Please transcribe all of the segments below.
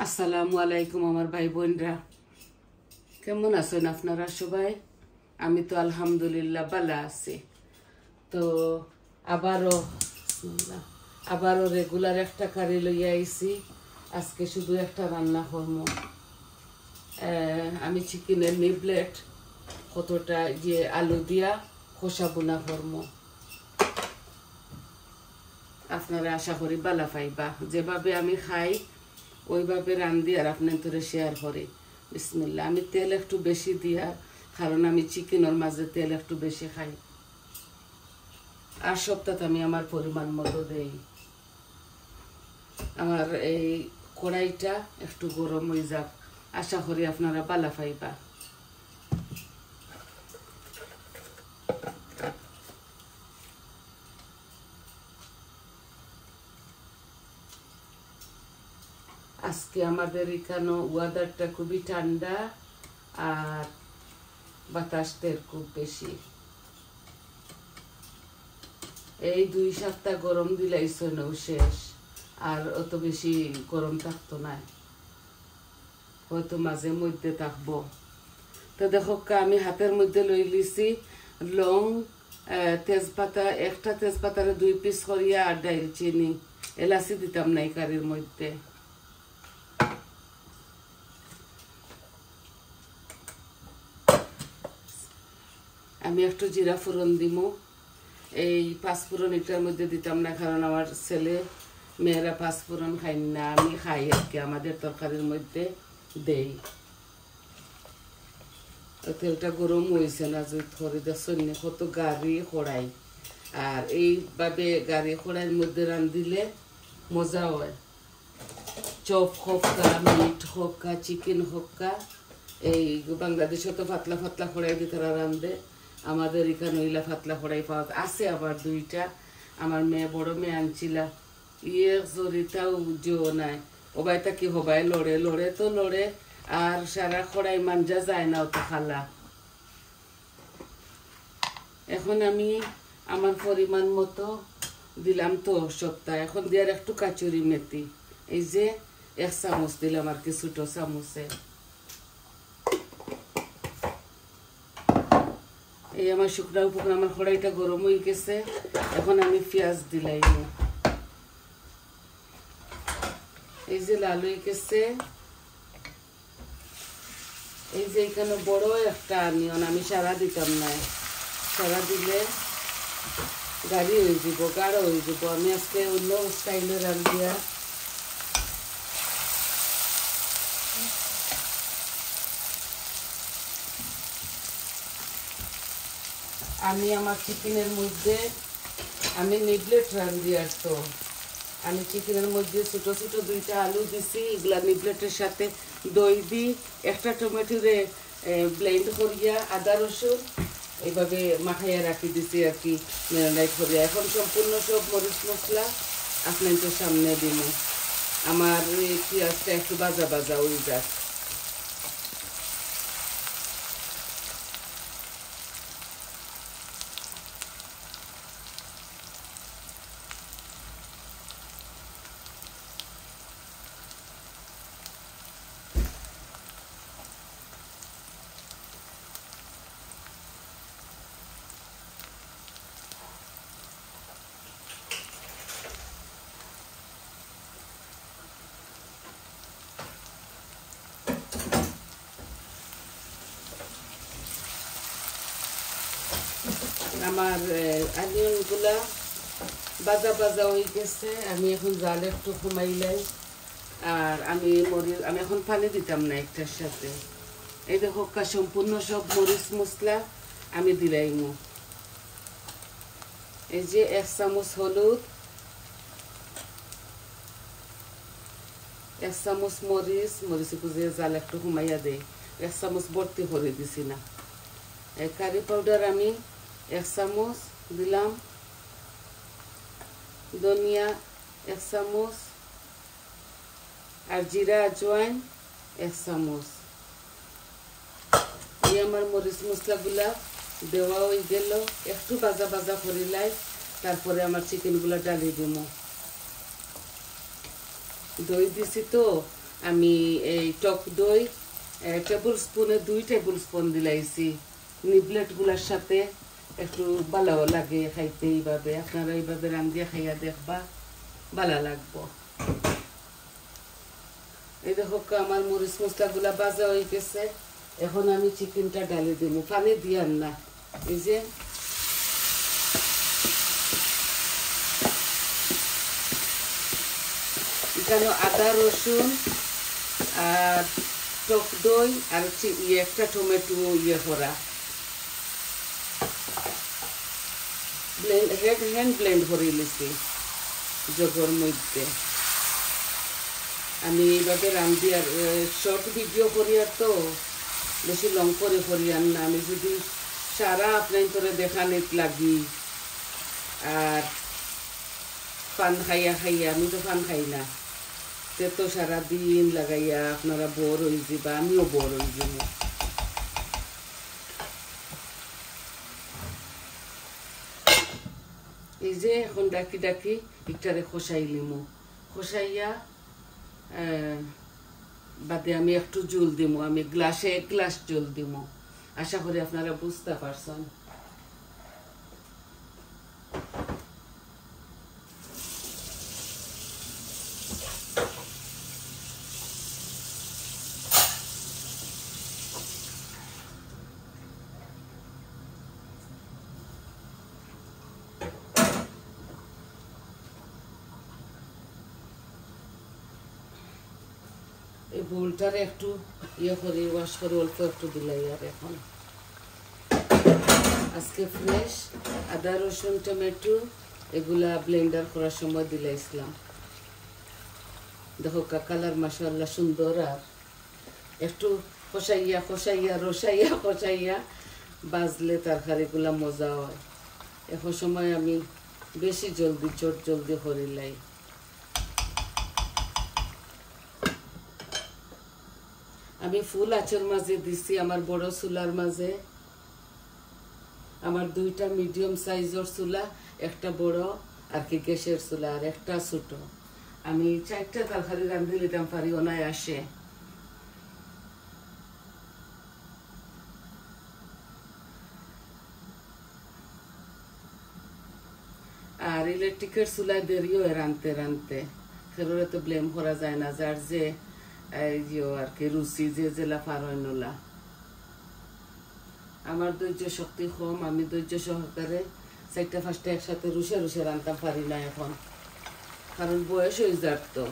আসসালামু আলাইকুম আমার ভাই বোনরা, কেমন আছেন আপনারা সবাই? আমি তো আলহামদুলিল্লাহ ভালো আছি। তো আবারও রেগুলার একটা কারি লইয়া আইছি। আজকে শুধু একটা রান্না করবো। আমি চিকেনের নিবলেট কতটা যে আলু দিয়া খোসা বোনা করবো। আপনারা আশা করি ভালো পাইবা। যেভাবে আমি খাই ওইভাবে রান্ধি আর আপনার তোরে শেয়ার করি। বিসমিল্লাহ। আমি তেল একটু বেশি দিয়া, কারণ আমি চিকেনের মাঝে তেল একটু বেশি খাই। আর সপ্তাহে আমি আমার পরিমাণ মতো দেই। আমার এই কড়াইটা একটু গরম হয়ে যাক, আশা করি আপনারা ভালো পাইবা। আজকে আমাদের এখানে ওয়েদারটা খুবই ঠান্ডা আর বাতাসটা খুব বেশি। এই 2 সপ্তাহ গরম দিলাইছ নৌ শেষ, আর অত বেশি গরম থাকতো না, হয়তো মাঝে মধ্যে থাকবো। তো দেখো আমি হাতের মধ্যে লই লিছি লং, তেজপাতা, একটা তেজপাতারে 2 পিস করিয়া আর দারচিনি, এলাচি দিতাম না এই কারির মধ্যে। আমি একটু জিরা ফোড়ন দিব। এই 5 ফোড়ন এটার মধ্যে দিতাম না, কারণ আমার ছেলে মেয়েরা 5 ফোড়ন খাই না, আমি খাই আর কি, আমাদের তরকারির মধ্যে দেই। তেলটা গরম হয়েছে না, জুত করে দেখছেন কত গাড়ি খড়াই। আর এইভাবে গাড়ি খড়াইয়ের মধ্যে রান্ধিলে মজা হয়। Chop hakka, meat hakka, chicken hakka, এই বাংলাদেশে তো পাতলা পাতলা খড়াই দিয়ে তারা রান্ধে। আমাদের এখানে ওইলা পাতলা খড়াই পাওয়া আছে। আবার 2টা আমার মেয়ে, বড় মেয়ে আনছিলা, জরিটাও যেও নাই। ওবাইটা কি হবাই লড়ে লড়ে তো লড়ে, আর সারা খড়াই মাঞ্জা যায় না অত খালা। এখন আমি আমার পরিমাণ মতো দিলাম তো সপ্তাহ। এখন দিয়ার একটু কাচুরি মেথি, এই যে 1 চামচ দিলাম আর কি, ছোট চামচে। এই আমার শুকনা উপকরণ, আমার কড়াইটা গরম হয়ে গেছে। এখন আমি পেঁয়াজ দিলাই, এই যে লাল হয়ে গেছে। এই যে এখানে বড় একটা অনিয়ন, আমি সারা দিতাম না, সারা দিলে গাঢ় হয়ে যাব, গাঢ় হয়ে যাব। আমি আজকে অন্য স্টাইলে রান্ধিয়া আমি আমার চিকেনের মধ্যে আমি নিবলেট রান্ধি। আর তো আমি চিকেনের মধ্যে ছোট ছোট 2টা আলু দিছি, এগুলা নিবলেটের সাথে দই দিই, একটা টমেটোরে ব্লেন্ড করিয়া আদা রসুন এইভাবে মাখাইয়া রাখি দিছি আর কি, ম্যারিনেট করিয়া। এখন সম্পূর্ণ সব মরিচ মশলা আপনাদের সামনে দিন। আমার পেঁয়াজটা একটু ভাজা ভাজা হয়ে যাক। আমার অনিয়নগুলা ভাজা ভাজা হয়ে গেছে। আমি এখন জাল একটু কমাইলাই। আর আমি এখন পানি দিতাম না একটার সাথে। এই দেখো সম্পূর্ণ সব মরিচ মশলা আমি দিলাইমু। এই যে 1 চামচ হলুদ, 1 চামচ মরিচ কুচিয়ে জাল একটু কমাইয়া দেয়। 1 চামচ ভর্তি করে দিছি না। এই কারি পাউডার আমি 1 চামচ দিলাম, ধনিয়া 1 চামচ, আর জিরা আজওয়াইন 1 চামচ। এই আমার মরিচ মশলাগুলা দেওয়া হয়ে গেল। একটু ভাজা ভাজা করিলাই, তারপরে আমার চিকেনগুলা ডালি দিব। দই দিছি তো, আমি এই টক দই টেবিল স্পুনে 2 টেবিল স্পুন দিলাইছি নিবলেটগুলোর সাথে একটু ভালো লাগে খাইতে এইভাবে আপনারা এইভাবে রান্ধিয়ে খাইয়া দেখবা ভালো লাগবো এই দেখো আমার মরিচ মশলাগুলা ভাজা হয়ে গেছে এখন আমি চিকেনটা ঢালি দিব পানি দিয়ার না এই যে এখানে আদা রসুন আর টক দই আর একটা টমেটো করা হ্যান্ড ব্লেন্ড করে নিছি জগর মধ্যে আমি এইভাবে রান্ধি আর শর্ট ভিডিও করি আর তো বেশি লং করে করি আর না আমি যদি সারা আপনার করে দেখানিত লাগি আর পান খাইয়া আমি তো পান খাই না তে তো সারাদিন লাগাইয়া আপনারা বোর হয়ে যাবা আমিও বোর হয়ে যাব এই যে এখন ডাকি একটারে খসাই লিমু খসাইয়া বাদে আমি একটু জল দিমু আমি গ্লাসে 1 গ্লাস জল দিমু আশা করি আপনারা বুঝতে পারছেন এই বোলটারে একটু করে ওয়াশ করে অল্প একটু দিলাই আর এখন আজকে ফ্রেশ আদা রসুন টমেটো এগুলা ব্লেন্ডার করার সময় দিলাইছিলাম দেখো কালার মাশাআল্লাহ সুন্দর আর একটু কষাইয়া বাজলে তরকারিগুলা মজা হয় এখন সময় আমি বেশি জলদি করিলাই আমি ফুল আঁচের মাঝে দিছি আমার বড় চুলার মাঝে আমার 2টা মিডিয়াম সাইজের চুলা একটা বড় আর কি গ্যাসের চুলা আর একটা ছোট আমি 4টা তরকারি রাঁধি নিতাম পারি ওনায় আসে আর ইলেকট্রিকের চুলায় দেরিও রাঁধতে সেগুলো তো ব্লেম করা যায় না যার যে আর কি রুচি যে জেলা ফারনলা আমার ধৈর্য শক্তি কম আমি ধৈর্য সহকারে 4টা-5টা একসাথে রুষে রাঁধতে পারি না এখন কারণ বয়স হয়ে যার তো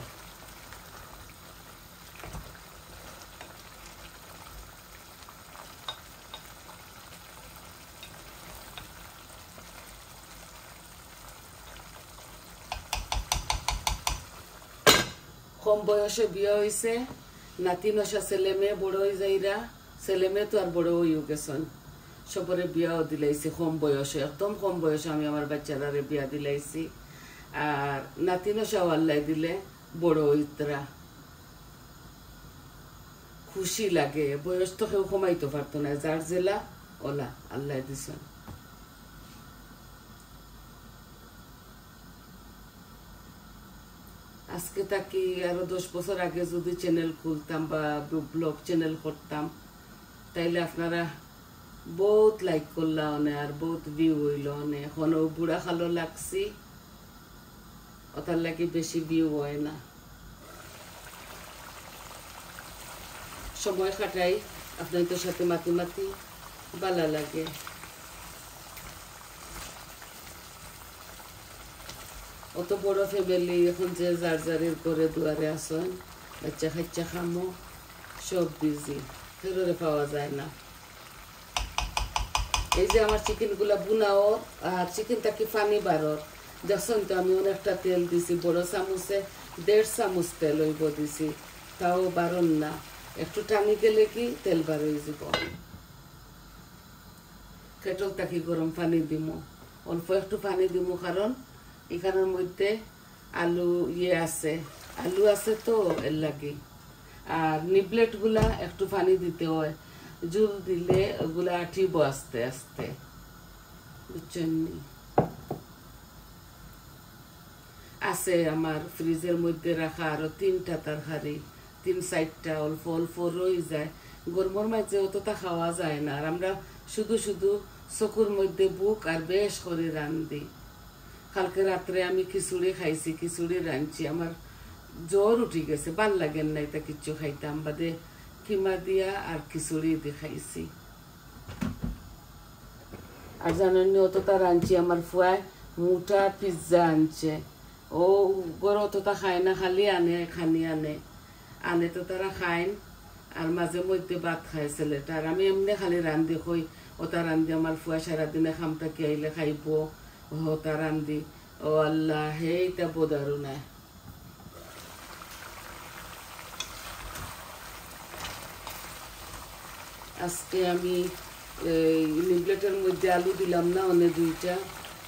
কম বয়সে বিয়ে হয়েছে নাতি নশা ছেলে মেয়ে বড় হয়ে যাইরা ছেলে মেয়ে তো আর বড় হইও গেছেন সবরে বিয়াও দিলাইছি কম বয়সে একদম কম বয়সে আমি আমার বাচ্চারারে বিয়া দিলাইছি আর নাতি নশাও আল্লাহ দিলে বড় হইতরা খুশি লাগে বয়স তো কেউ কমাইতে পারতো না যার জেলা ওলা আল্লাহ দিছেন আজকে তাকি আরো 10 বছর আগে যদি চ্যানেল খুলতাম বা ব্লগ চ্যানেল করতাম তাইলে আপনারা বহুত লাইক করলা অনে আর বহুত ভিউ হইল অনে এখন বুড়া খালো লাগছি ওটার লাগি বেশি ভিউ হয় না সময় কাটাই আপনাদের সাথে মাতি ভালো লাগে অত বড় ফ্যামিলি এখন যে যার করে দুয়ারে আসেন বাচ্চা খাচ্চা খামো সব বিজি ফেরোরে পাওয়া যায় না এই যে আমার চিকেনগুলা বুনাও আর চিকেনটা কি পানি বারর দেখছেন তো আমি অনেকটা তেল দিছি বড় চামচে 1.5 চামচ তেল হইব দিছি তাও বারণ না একটু টানি গেলে কি তেল বার হয়ে যাব কেটলটা কি গরম পানি দিমু অল্প একটু পানি দিমু কারণ এখানের মধ্যে আলু আছে তো এর লাগে আর নিবলেট গুলা একটু পানি দিতে হয় জল দিলে ওগুলা আঠিব আস্তে আস্তে বুঝছেন আছে আমার ফ্রিজের মধ্যে রাখা আরো 3টা তরকারি 3-4টা অল্প অল্প রয়ে যায় গরমের মাঝে অতটা খাওয়া যায় না আর আমরা শুধু শুধু চকুর মধ্যে বুক আর বেশ করে রান্ধি কালকে রাত্রে আমি খিচুড়ি খাইছি খিচুড়ি রাঁধছি আমার জ্বর উঠে গেছে ভাল লাগেন না এটা কিচ্ছু খাইতাম বাদে কিমা দিয়া আর খিচুড়ি দিয়ে খাইছি আর জানেন অতটা রাঁধছি আমার ফুয়ায় মোটা পিৎজা আনছে ও গড় অতটা খায় না খালি আনে খানি আনে তো তারা খাইন আর মাঝে মধ্যে ভাত খায় ছেলেটা আর আমি এমনি খালি রান্ধি কই ওটা রান্ধি আমার ফুয়া সারাদিনে খামটা কি আইলে খাইব ওটা রান্ধি ও আল্লাহ হেইটা বোধারু নাই আজকে আমি নিবলেটের মধ্যে আলু দিলাম না অনেক 2টা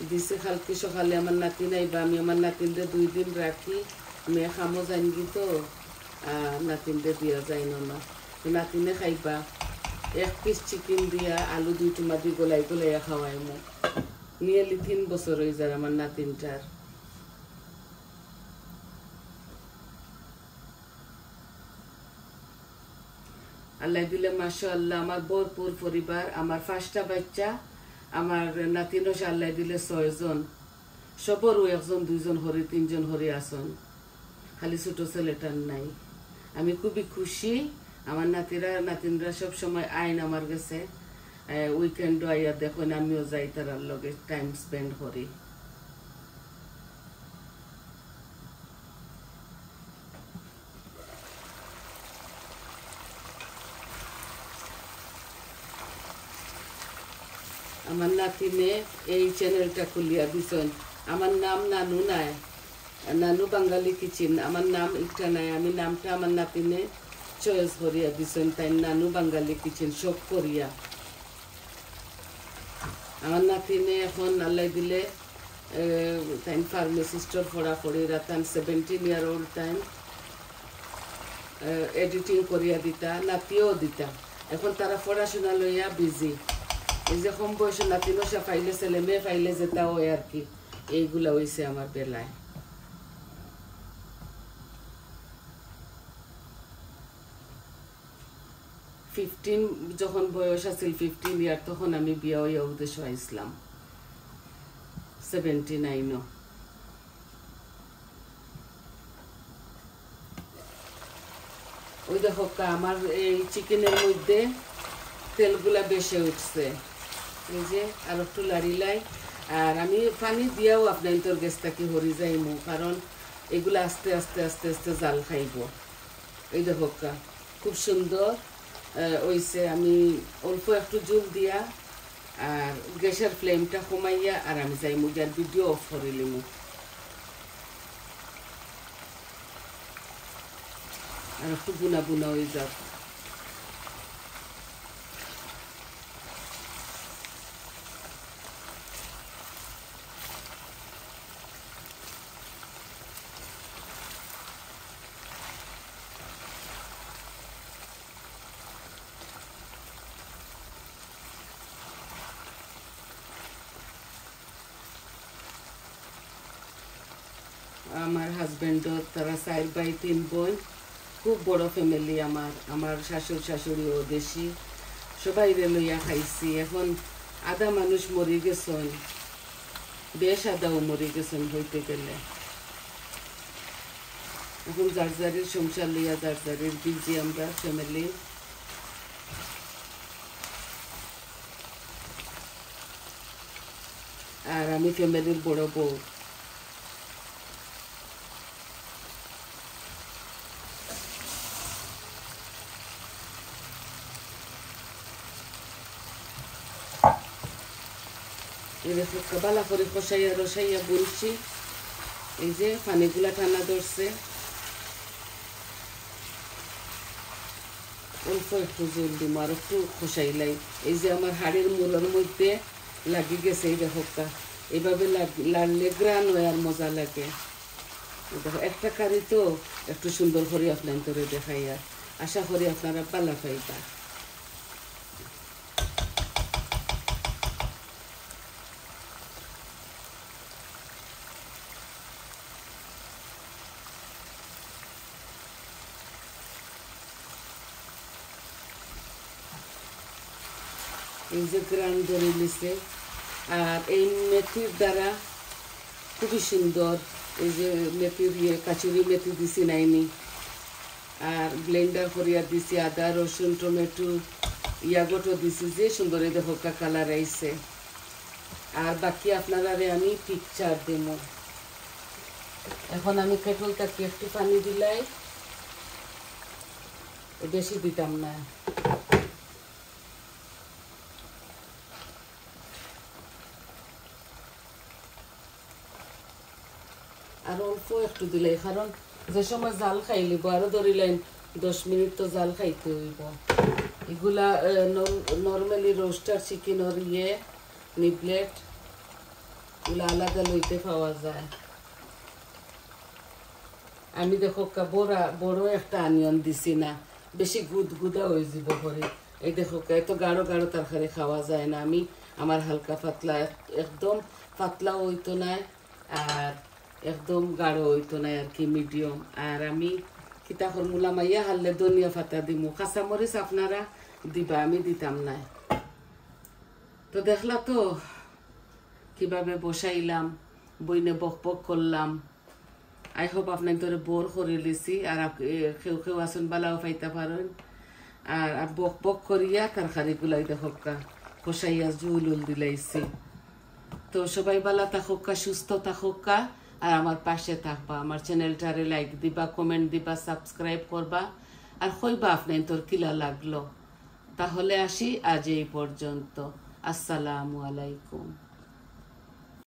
দিছে কালকে সকালে আমার নাতি নাইবা আমি আমার নাতিনদের 2 দিন রাখি মেয়ে খামো জানগি তো নাতিনদের দিয়া যায় না নাতিনে খাইবা 1 পিস চিকেন দিয়া আলু 2 টমাটো গলাই গলাইয়া খাওয়াই মো নিয়ালি 3 বছর হয়ে যায় আমার নাতিনটার আল্লাহ দিলে মাশাআল্লাহ আমার ভরপুর পরিবার আমার 5টা বাচ্চা আমার নাতিনও আল্লাহ দিলে 6 জন সবরও 1 জন 2 জন হরি 3 জন হরি আসন খালি ছোট ছেলেটার নাই আমি খুবই খুশি আমার নাতিনরা সব সময় আইন আমার কাছে উইকেন্ড আইয়া দেখুন আমিও যাই তার লগে টাইম স্পেন্ড করি আমার নাতিনে এই চ্যানেলটা খুলিয়া দিছেন আমার নাম নানু নাই নানু বাঙালি কিচেন আমার নাম একটা নাই আমি নামটা আমার নাতিনে চয়েস করিয়া দিছেন তাই নানু বাঙালি কিচেন শখ করিয়া আমার নাতিনে এখন আল্লাহ দিলে তাই ফার্মাসিস্টর পড়াপড়ি Rattan 17 year old time editing করিয়া দিতা নাতিও দিতা এখন তারা পড়াশোনা লইয়া বিজি এই যে কম বয়সে নাতিনো সে ফাইলে ছেলে মেয়ে ফাইলে যেটা হয় আর কি এইগুলা হইছে আমার বেলায় যখন বয়স আছিল 15 ইয়ার তখন আমি বিয়া হইয়া উদ্দেশ্য আইসলাম 79 ওই দেখো আমার এই চিকেনের মধ্যে তেলগুলা বেশি উঠছে এই যে আর একটু লাড়িলাই আর আমি পানি দিয়াও আপনার তোর গ্যাসটাকে হরি যাইমু কারণ এগুলা আস্তে আস্তে আস্তে আস্তে জাল খাইব এই দেখো খুব সুন্দর ওইসে আমি অল্প একটু জল দিয়া আর গ্যাসের ফ্লেমটা কমাইয়া আর আমি যাইমু যার ভিডিও অফ করে লিমু আর একটু বুনা বুনা হয়ে যাক আমার হাজবেন্ডর তারা 4 ভাই 3 বোন খুব বড় ফ্যামিলি আমার শাশুড় শাশুড়িও দেশি সবাই লইয়া খাইছি এখন আধা মানুষ মরে গেছেন বেশ আধাও মরে গেছেন হইতে গেলে এখন যার যারের সংসার লইয়া যার যারের বিজি আমরা ফ্যামিলি আর আমি ফ্যামিলির বড় বউ বালা করে কষাইয়া রসাইয়া বলছি এই যে পানিগুলা টানা ধরছে অল্প একটু জল দিম আর একটু কষাইলাই এই যে আমার হাড়ের মূলের মধ্যে লাগি গেছে এই দেখো এইভাবে লাগলে গ্রান হয় আর মজা লাগে দেখো একটা কারি তো একটু সুন্দর করে আপনার করে দেখাইয়া আশা করি আপনারা পালা পাইবা এই যে গ্রান ধরে নিছে। আর এই মেথির দ্বারা খুবই সুন্দর, এই যে মেথির কাচুরি মেথি দিছি নাইনি, আর ব্লেন্ডার করিয়া দিছি আদা রসুন টমেটো ইয়াগটো দিছি, যে সুন্দর এই দেখো কালার আইছে। আর বাকি আপনারা আমি পিকচার দেব। এখন আমি কেটলটাকে একটু পানি দিলাই, বেশি দিতাম না। আর অল্প একটু দিলাই, কারণ যে সময় জাল খাইলিব আরো ধরিলেন 10 মিনিট তো জাল খাইতে হইব। এগুলা নর্মালি রোস্টার চিকেনের নিবলেট এগুলা আলাদা লইতে পাওয়া যায়। আমি দেখো বড় একটা আনিয়ন দিছি না, বেশি গুদগুদা হয়ে যাব করে। এই দেখো এত গাঢ় গাঢ় তরকারি খাওয়া যায় না। আমি আমার হালকা পাতলা, একদম পাতলা হইতো না আর একদম গাঢ় হইতো না আর কি, মিডিয়াম। আর আমি কিতা ফর্মুলা মাইয়া হারলে ধনিয়া পাতা দিমু, কাঁচামরিচ আপনারা দিবা, আমি দিতাম না। তো দেখলা তো কিভাবে বসাইলাম, বইনে বক বক করলাম। আই হোপ আপনার তোরে বোর করে লিছি, আর কেউ কেউ আসুন বালাও পাইতে পারেন। আর বক বক করিয়া তরকারি গুলাই দেখোকা কষাইয়া জুল উল দিলাইছি। তো সবাই বালা থাকুকা, সুস্থ থাকুকা, আর আমার পাশে থাকবা। আমার চ্যানেলটারে লাইক দিবা, কমেন্ট দিবা, সাবস্ক্রাইব করবা, আর কইবা আপনার তোর কিলা লাগলো। তাহলে আসি আজ এই পর্যন্ত। আসসালামু আলাইকুম।